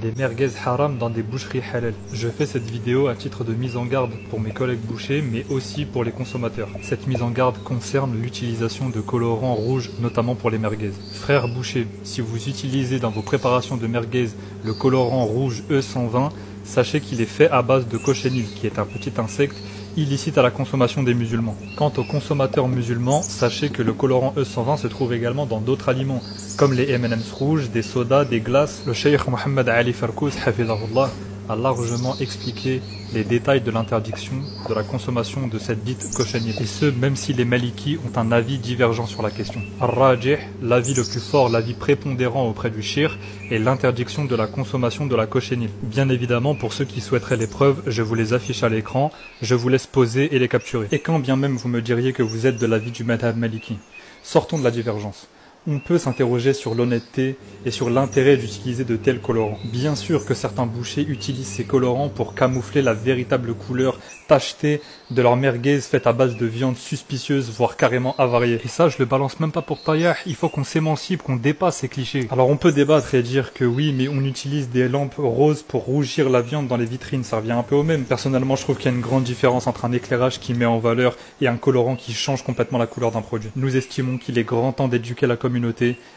des merguez haram dans des boucheries halal. Je fais cette vidéo à titre de mise en garde pour mes collègues bouchers, mais aussi pour les consommateurs. Cette mise en garde concerne l'utilisation de colorants rouges, notamment pour les merguez. Frères bouchers, si vous utilisez dans vos préparations de merguez le colorant rouge E120, sachez qu'il est fait à base de cochenille, qui est un petit insecte illicite à la consommation des musulmans. Quant aux consommateurs musulmans, sachez que le colorant E120 se trouve également dans d'autres aliments, comme les M&M's rouges, des sodas, des glaces. Le cheikh Mohammed Ali Farkous, hafidahullah, a largement expliqué les détails de l'interdiction de la consommation de cette dite cochenille. Et ce, même si les Malikis ont un avis divergent sur la question. Ar-Rajih, l'avis le plus fort, l'avis prépondérant auprès du shir, est l'interdiction de la consommation de la cochenille. Bien évidemment, pour ceux qui souhaiteraient les preuves, je vous les affiche à l'écran, je vous laisse poser et les capturer. Et quand bien même vous me diriez que vous êtes de l'avis du madhab Maliki, sortons de la divergence. On peut s'interroger sur l'honnêteté et sur l'intérêt d'utiliser de tels colorants. Bien sûr que certains bouchers utilisent ces colorants pour camoufler la véritable couleur tachetée de leur merguez faite à base de viande suspicieuse, voire carrément avariée. Et ça, je le balance même pas pour taillard, il faut qu'on s'émancipe, qu'on dépasse ces clichés. Alors on peut débattre et dire que oui, mais on utilise des lampes roses pour rougir la viande dans les vitrines, ça revient un peu au même. Personnellement, je trouve qu'il y a une grande différence entre un éclairage qui met en valeur et un colorant qui change complètement la couleur d'un produit. Nous estimons qu'il est grand temps d'éduquer la communauté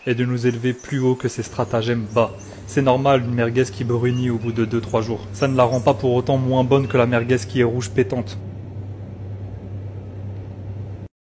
et de nous élever plus haut que ces stratagèmes bas. C'est normal une merguez qui brunit au bout de 2-3 jours. Ça ne la rend pas pour autant moins bonne que la merguez qui est rouge pétante.